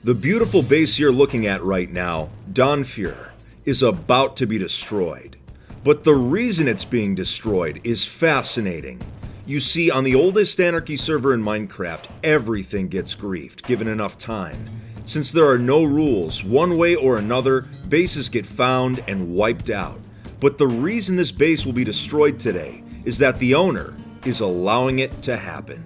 The beautiful base you're looking at right now, Dawnfjör, is about to be destroyed. But the reason it's being destroyed is fascinating. You see, on the oldest Anarchy server in Minecraft, everything gets griefed, given enough time. Since there are no rules, one way or another, bases get found and wiped out. But the reason this base will be destroyed today is that the owner is allowing it to happen.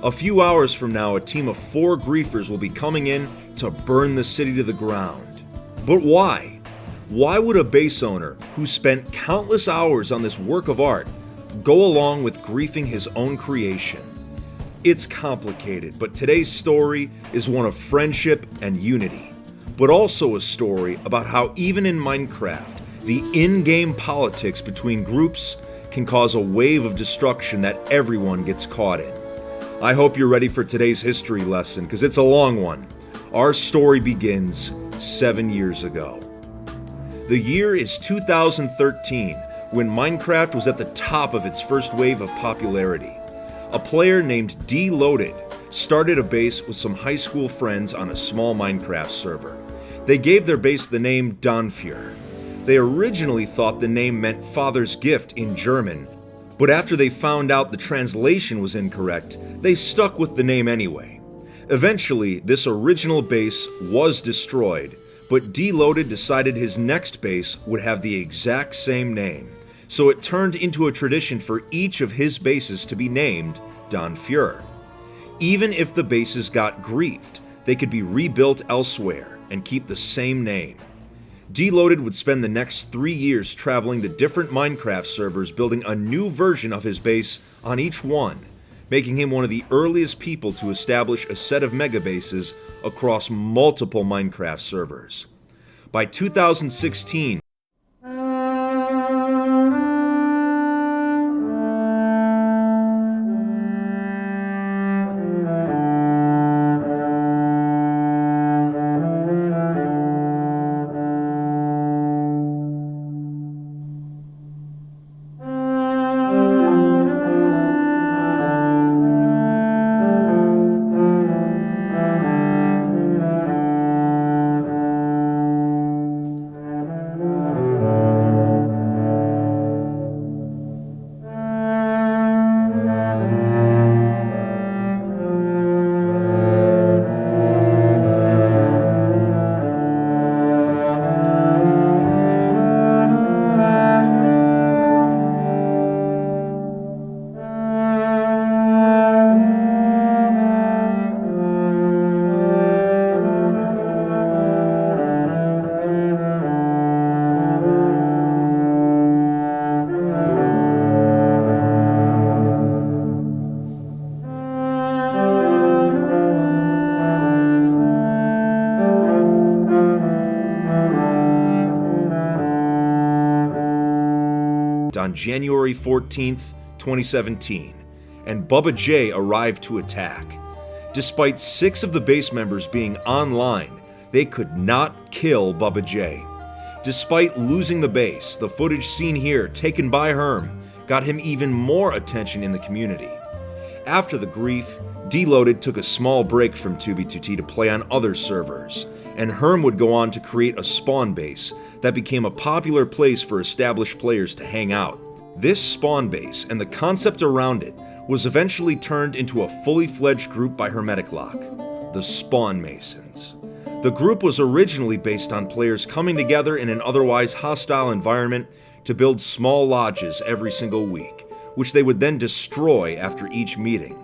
A few hours from now, a team of 4 griefers will be coming in to burn the city to the ground. But why? Why would a base owner who spent countless hours on this work of art go along with griefing his own creation? It's complicated, but today's story is one of friendship and unity, but also a story about how even in Minecraft, the in-game politics between groups can cause a wave of destruction that everyone gets caught in. I hope you're ready for today's history lesson, because it's a long one. Our story begins 7 years ago. The year is 2013, when Minecraft was at the top of its first wave of popularity. A player named D-Loaded started a base with some high school friends on a small Minecraft server. They gave their base the name Dawnfjör. They originally thought the name meant Father's Gift in German, but after they found out the translation was incorrect, they stuck with the name anyway. Eventually, this original base was destroyed, but D-Loaded decided his next base would have the exact same name, so it turned into a tradition for each of his bases to be named Dawnfjör. Even if the bases got griefed, they could be rebuilt elsewhere and keep the same name. D-Loaded would spend the next 3 years traveling to different Minecraft servers building a new version of his base on each one, making him one of the earliest people to establish a set of megabases across multiple Minecraft servers. By 2016, on January 14th, 2017, and Bubba J arrived to attack. Despite 6 of the base members being online, they could not kill Bubba J. Despite losing the base, the footage seen here, taken by Herm, got him even more attention in the community. After the grief, D-Loaded took a small break from 2B2T to play on other servers, and Herm would go on to create a spawn base that became a popular place for established players to hang out. This spawn base and the concept around it was eventually turned into a fully fledged group by Hermetic Lock, the Spawn Masons. The group was originally based on players coming together in an otherwise hostile environment to build small lodges every single week, which they would then destroy after each meeting.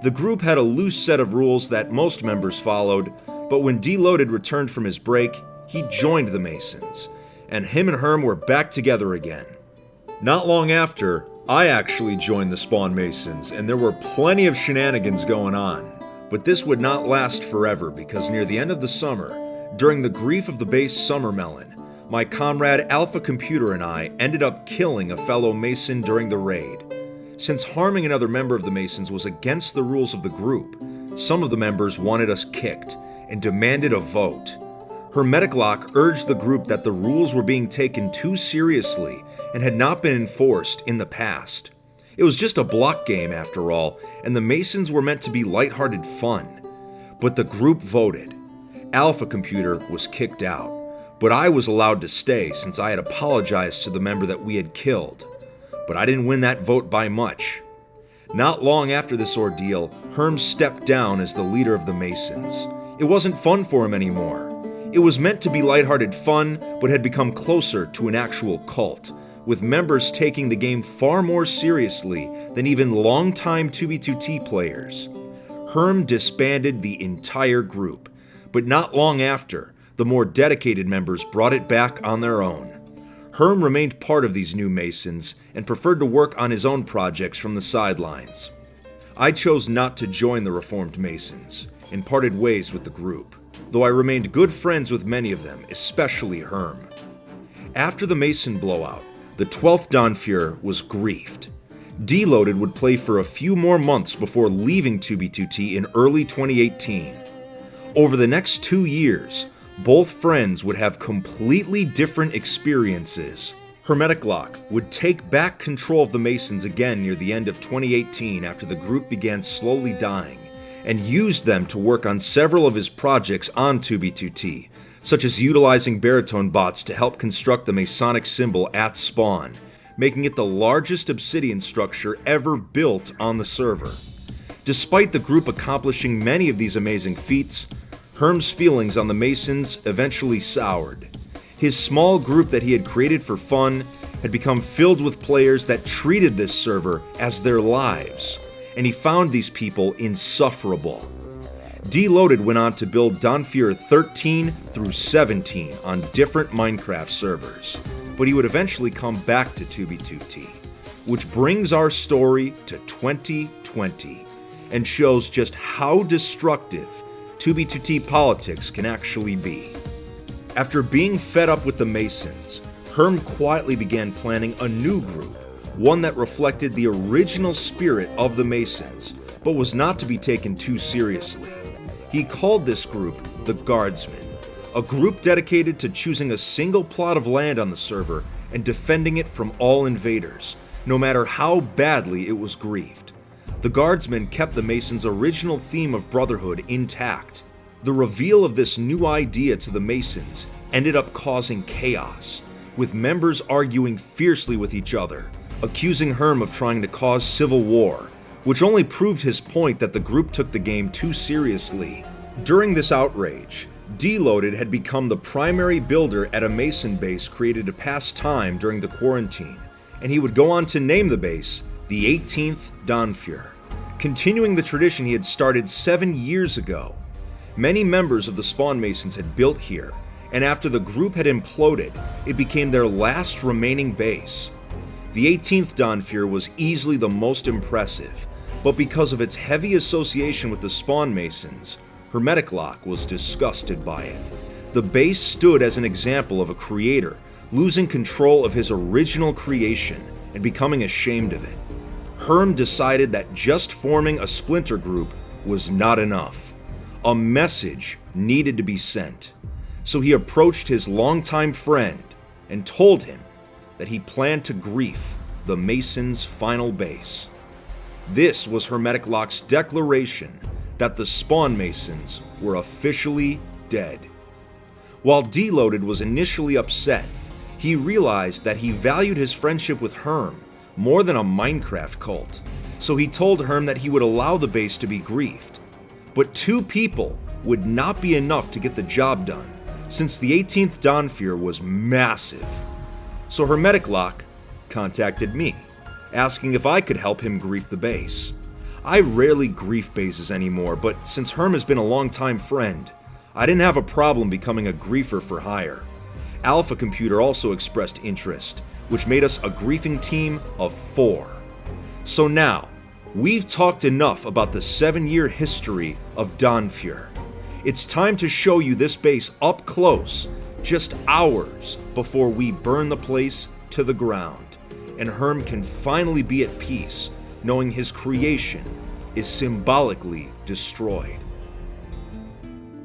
The group had a loose set of rules that most members followed, but when D-Loaded returned from his break, he joined the Masons, and him and Herm were back together again. Not long after, I actually joined the Spawn Masons, and there were plenty of shenanigans going on. But this would not last forever, because near the end of the summer, during the grief of the base Summermelon, my comrade Alpha Computer and I ended up killing a fellow Mason during the raid. Since harming another member of the Masons was against the rules of the group, some of the members wanted us kicked and demanded a vote. Hermetic Lock urged the group that the rules were being taken too seriously and had not been enforced in the past. It was just a block game after all, and the Masons were meant to be lighthearted fun. But the group voted. Alpha Computer was kicked out, but I was allowed to stay since I had apologized to the member that we had killed. But I didn't win that vote by much. Not long after this ordeal, Herm stepped down as the leader of the Masons. It wasn't fun for him anymore. It was meant to be lighthearted fun, but had become closer to an actual cult, with members taking the game far more seriously than even longtime 2B2T players. Herm disbanded the entire group, but not long after, the more dedicated members brought it back on their own. Herm remained part of these new Masons and preferred to work on his own projects from the sidelines. I chose not to join the Reformed Masons and parted ways with the group, though I remained good friends with many of them, especially Herm. After the Mason blowout, the 12th Dawnfuhrer was griefed. Deloaded would play for a few more months before leaving 2B2T in early 2018. Over the next 2 years, both friends would have completely different experiences. Hermetic Lock would take back control of the Masons again near the end of 2018 after the group began slowly dying, and used them to work on several of his projects on 2B2T, such as utilizing baritone bots to help construct the Masonic symbol at spawn, making it the largest obsidian structure ever built on the server. Despite the group accomplishing many of these amazing feats, Herm's feelings on the Masons eventually soured. His small group that he had created for fun had become filled with players that treated this server as their lives, and he found these people insufferable. Deloaded went on to build Dawnfuhrer 13 through 17 on different Minecraft servers, but he would eventually come back to 2B2T, which brings our story to 2020 and shows just how destructive 2B2T politics can actually be. After being fed up with the Masons, Herm quietly began planning a new group, one that reflected the original spirit of the Masons, but was not to be taken too seriously. He called this group the Guardsmen, a group dedicated to choosing a single plot of land on the server and defending it from all invaders, no matter how badly it was griefed. The Guardsmen kept the Masons' original theme of brotherhood intact. The reveal of this new idea to the Masons ended up causing chaos, with members arguing fiercely with each other, accusing Herm of trying to cause civil war, which only proved his point that the group took the game too seriously. During this outrage, Deloaded had become the primary builder at a Mason base created to pass time during the quarantine, and he would go on to name the base the 18th Dawnfuhrer, continuing the tradition he had started 7 years ago. Many members of the Spawn Masons had built here, and after the group had imploded, it became their last remaining base. The 18th Dawnfuhrer was easily the most impressive, but because of its heavy association with the Spawn Masons, Hermetic Lock was disgusted by it. The base stood as an example of a creator losing control of his original creation and becoming ashamed of it. Herm decided that just forming a splinter group was not enough. A message needed to be sent. So he approached his longtime friend and told him that he planned to grief the Masons' final base. This was Hermetic Lock's declaration that the Spawn Masons were officially dead. While Deloaded was initially upset, he realized that he valued his friendship with Herm more than a Minecraft cult, so he told Herm that he would allow the base to be griefed. But 2 people would not be enough to get the job done, since the 18th Dawnfuhrer was massive. So Hermetic Lock contacted me, asking if I could help him grief the base. I rarely grief bases anymore, but since Herm has been a longtime friend, I didn't have a problem becoming a griefer for hire. Alpha Computer also expressed interest, which made us a griefing team of 4. So now, we've talked enough about the 7-year history of Dawnfuhrer. It's time to show you this base up close, just hours before we burn the place to the ground, and Herm can finally be at peace, knowing his creation is symbolically destroyed.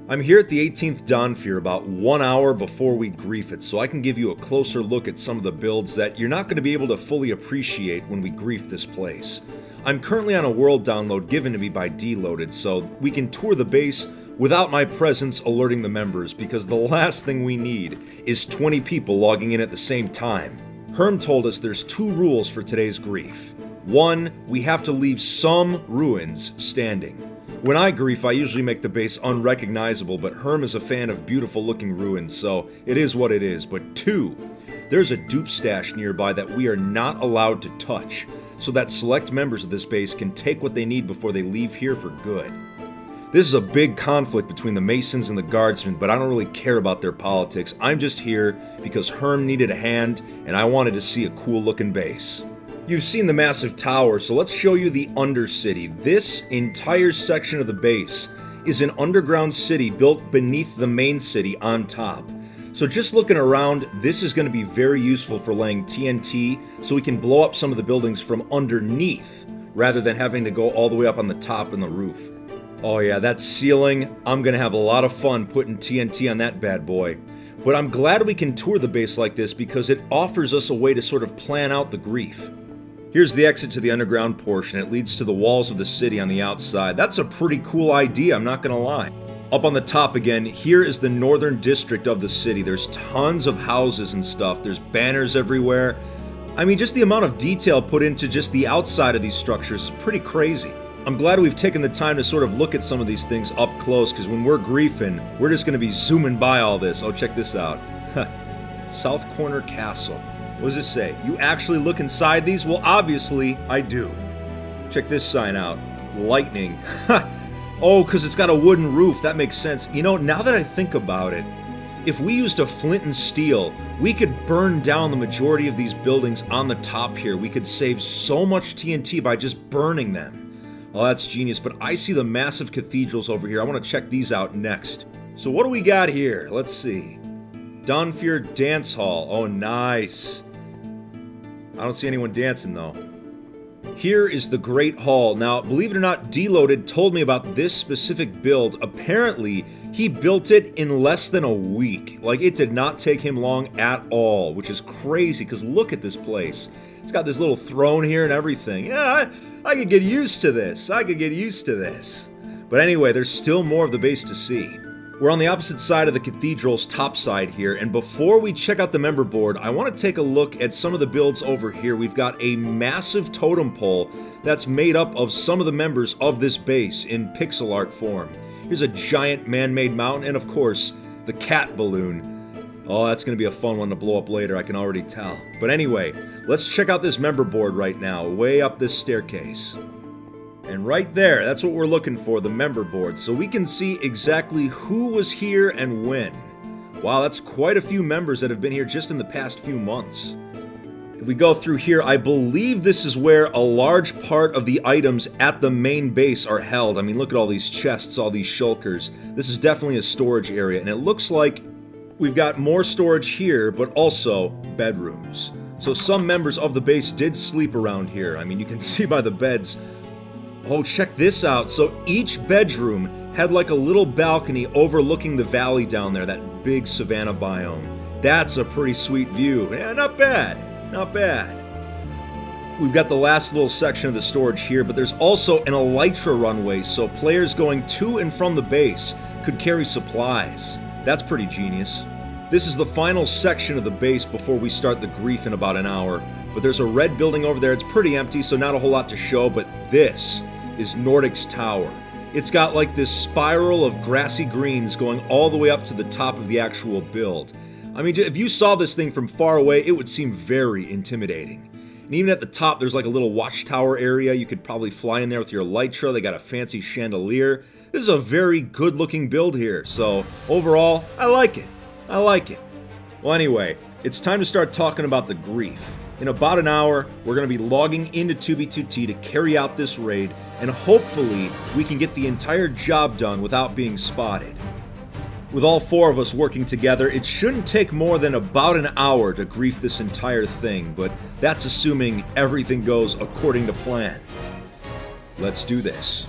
I'm here at the 18th Dawnfuhrer about 1 hour before we grief it, so I can give you a closer look at some of the builds that you're not going to be able to fully appreciate when we grief this place. I'm currently on a world download given to me by Deloaded, so we can tour the base without my presence alerting the members, because the last thing we need is 20 people logging in at the same time. Herm told us there's 2 rules for today's grief. 1, we have to leave some ruins standing. When I grief, I usually make the base unrecognizable, but Herm is a fan of beautiful looking ruins, so it is what it is. But 2, there's a dupe stash nearby that we are not allowed to touch, so that select members of this base can take what they need before they leave here for good. This is a big conflict between the Masons and the Guardsmen, but I don't really care about their politics. I'm just here because Herm needed a hand, and I wanted to see a cool looking base. You've seen the massive tower, so let's show you the Undercity. This entire section of the base is an underground city built beneath the main city on top. So just looking around, this is going to be very useful for laying TNT so we can blow up some of the buildings from underneath rather than having to go all the way up on the top and the roof. Oh yeah, that ceiling, I'm going to have a lot of fun putting TNT on that bad boy. But I'm glad we can tour the base like this because it offers us a way to sort of plan out the grief. Here's the exit to the underground portion. It leads to the walls of the city on the outside. That's a pretty cool idea, I'm not going to lie. Up on the top again, here is the northern district of the city. There's tons of houses and stuff. There's banners everywhere. I mean, just the amount of detail put into just the outside of these structures is pretty crazy. I'm glad we've taken the time to sort of look at some of these things up close, because when we're griefing, we're just going to be zooming by all this. Oh, check this out. South Corner Castle. What does it say? You actually look inside these? Well, obviously, I do. Check this sign out. Lightning. Oh, because it's got a wooden roof. That makes sense. You know, now that I think about it, if we used a flint and steel, we could burn down the majority of these buildings on the top here. We could save so much TNT by just burning them. Oh, that's genius. But I see the massive cathedrals over here. I want to check these out next. So what do we got here? Let's see. Donfjord Dance Hall. Oh, nice. I don't see anyone dancing, though. Here is the Great Hall. Now, believe it or not, Deloaded told me about this specific build. Apparently, he built it in less than a week. Like, it did not take him long at all, which is crazy, because look at this place. It's got this little throne here and everything. Yeah, I could get used to this. But anyway, there's still more of the base to see. We're on the opposite side of the cathedral's top side here, and before we check out the member board, I want to take a look at some of the builds over here. We've got a massive totem pole that's made up of some of the members of this base in pixel art form. Here's a giant man-made mountain, and of course, the cat balloon. Oh, that's going to be a fun one to blow up later, I can already tell. But anyway, let's check out this member board right now, way up this staircase. And right there, that's what we're looking for, the member board, so we can see exactly who was here and when. Wow, that's quite a few members that have been here just in the past few months. If we go through here, I believe this is where a large part of the items at the main base are held. I mean, look at all these chests, all these shulkers. This is definitely a storage area, and it looks like we've got more storage here, but also bedrooms. So some members of the base did sleep around here. I mean, you can see by the beds. Oh, check this out. So each bedroom had like a little balcony overlooking the valley down there, that big savanna biome. That's a pretty sweet view. Yeah, not bad. Not bad. We've got the last little section of the storage here, but there's also an elytra runway, so players going to and from the base could carry supplies. That's pretty genius. This is the final section of the base before we start the grief in about an hour. But there's a red building over there. It's pretty empty, so not a whole lot to show, but this is Nordic's Tower. It's got like this spiral of grassy greens going all the way up to the top of the actual build. I mean, if you saw this thing from far away, it would seem very intimidating. And even at the top, there's like a little watchtower area. You could probably fly in there with your elytra. They got a fancy chandelier. This is a very good-looking build here, so overall, I like it. I like it. Well, anyway, it's time to start talking about the grief. In about an hour, we're going to be logging into 2B2T to carry out this raid, and hopefully we can get the entire job done without being spotted. With all 4 of us working together, it shouldn't take more than about an hour to grief this entire thing, but that's assuming everything goes according to plan. Let's do this.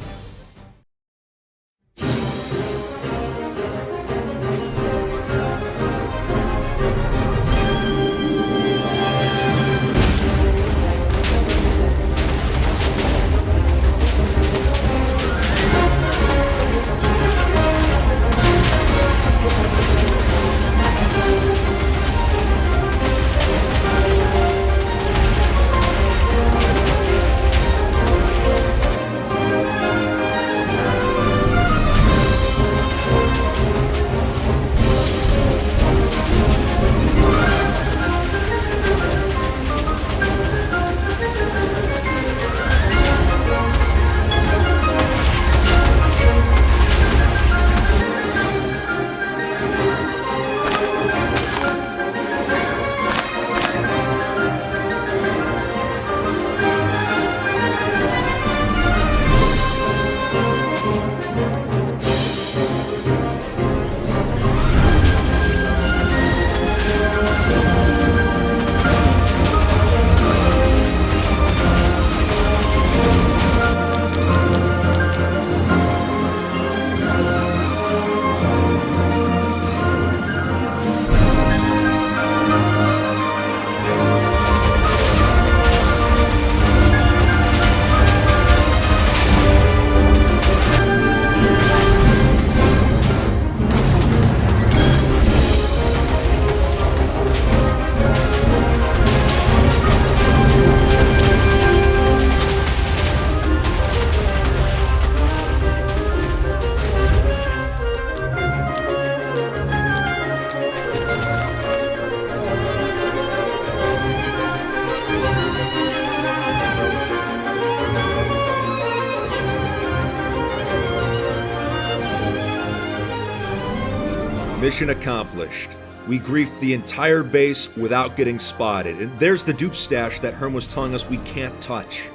Mission accomplished. We griefed the entire base without getting spotted. And there's the dupe stash that Herm was telling us we can't touch.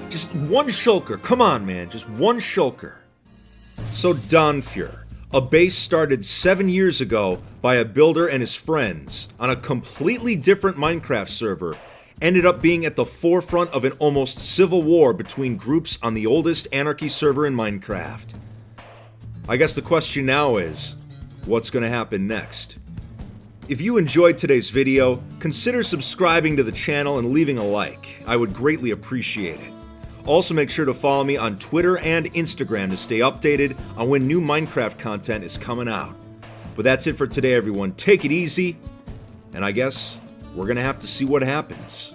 Just one shulker. Come on, man. Just one shulker. So Dawnfur, a base started 7 years ago by a builder and his friends on a completely different Minecraft server, ended up being at the forefront of an almost civil war between groups on the oldest Anarchy server in Minecraft. I guess the question now is, what's going to happen next? If you enjoyed today's video, consider subscribing to the channel and leaving a like. I would greatly appreciate it. Also make sure to follow me on Twitter and Instagram to stay updated on when new Minecraft content is coming out. But that's it for today, everyone. Take it easy, and I guess we're gonna have to see what happens.